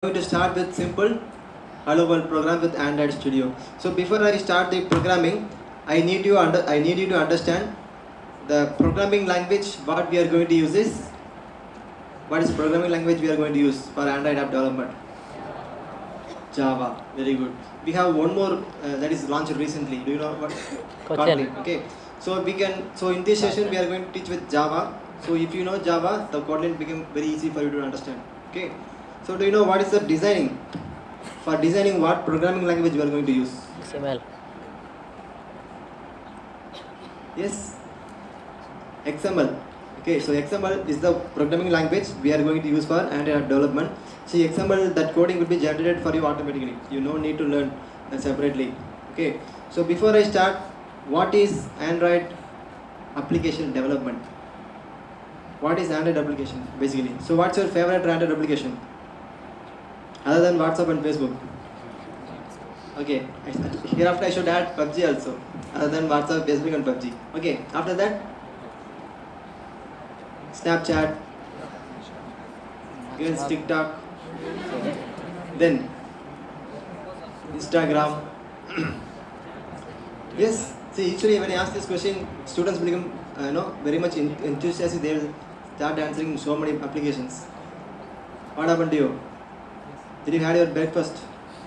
Going to start with simple hello world program with Android Studio. So before I start the programming, I need you to understand the programming language. What we are going to use is, what is programming language we are going to use for Android app development? Java. Very good. We have one more that is launched recently. Do you know what? Kotlin. Okay. So in this session we are going to teach with Java. So if you know Java, the Kotlin become very easy for you to understand. Okay. So do you know what is the designing? For designing, what programming language we are going to use? XML. Yes? XML. Okay, so XML is the programming language we are going to use for Android development. See, XML, that coding will be generated for you automatically. You don't need to learn that separately. Okay, so before I start, what is Android application development? What is Android application basically? So what's your favorite Android application? Other than WhatsApp and Facebook. Okay, hereafter I should add PUBG also. Other than WhatsApp, Facebook and PUBG. Okay, after that, Snapchat, even TikTok, then Instagram. Yes, see, usually when I ask this question, students become very much enthusiastic. They will start answering so many applications. What happened to you? Did you have your breakfast?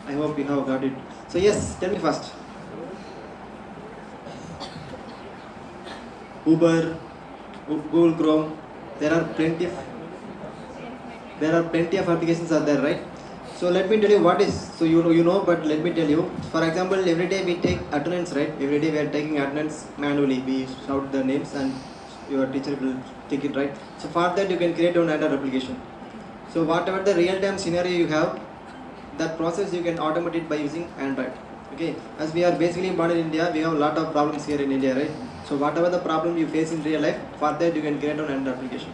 I hope you have got it. So yes, tell me first. Uber, Google Chrome, there are plenty of applications are there, right? So let me tell you what is, so you know, but let me tell you. For example, every day we take attendance, right? Every day we are taking attendance manually. We shout the names and your teacher will take it, right? So for that you can create an Android application. So whatever the real-time scenario you have, that process you can automate it by using Android. Okay, as we are basically born in India, we have a lot of problems here in India, right? So whatever the problem you face in real life, for that you can create an Android application.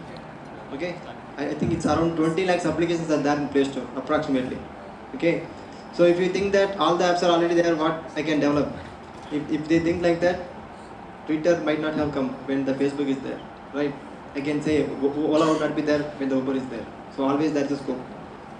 Okay, I think it's around 20 lakhs applications are there in Play Store, approximately. Okay, so if you think that all the apps are already there, what I can develop? If they think like that, Twitter might not have come when the Facebook is there, right? I can say Ola would not be there when the Uber is there. So always there is a scope.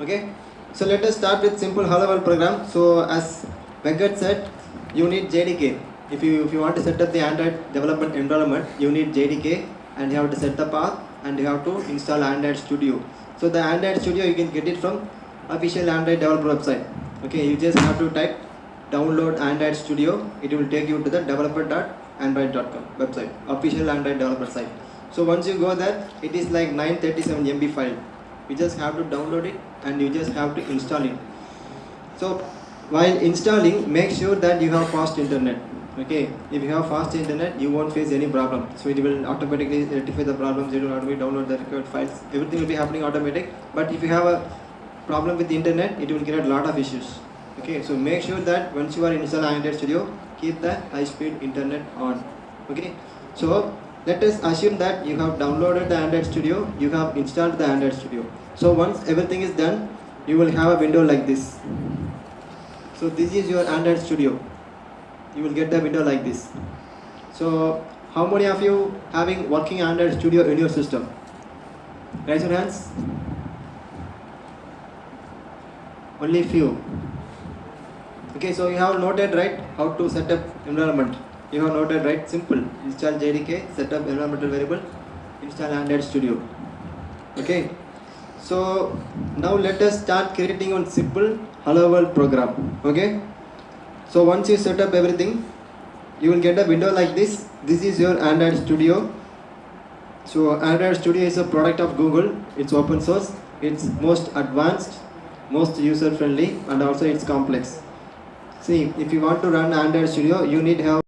Okay, so let us start with simple hello world program. So as Venkat said, you need JDK. If you want to set up the Android development environment, you need JDK and you have to set the path and you have to install Android Studio. So the Android Studio you can get it from official Android developer website. Okay, you just have to type download Android Studio. It will take you to the developer.android.com website, official Android developer site. So once you go there, it is like 937 MB file. You just have to download it and you just have to install it. So while installing, make sure that you have fast internet. Okay, if you have fast internet, you won't face any problem. So it will automatically rectify the problems. It will automatically download the required files. Everything will be happening automatic. But if you have a problem with the internet, it will create a lot of issues. Okay, so make sure that once you are installing Android Studio, keep the high-speed internet on. Okay, so let us assume that you have downloaded the Android Studio, you have installed the Android Studio. So once everything is done, you will have a window like this. So this is your Android Studio. You will get the window like this. So how many of you having working Android Studio in your system? Raise your hands. Only few. Okay, so you have noted, right, how to set up environment. You have noted, right? Simple. Install JDK, set up environmental variable, install Android Studio. Okay. So now let us start creating one simple hello world program. Okay. So once you set up everything, you will get a window like this. This is your Android Studio. So Android Studio is a product of Google. It's open source. It's most advanced, most user friendly, and also it's complex. See, if you want to run Android Studio, you need help.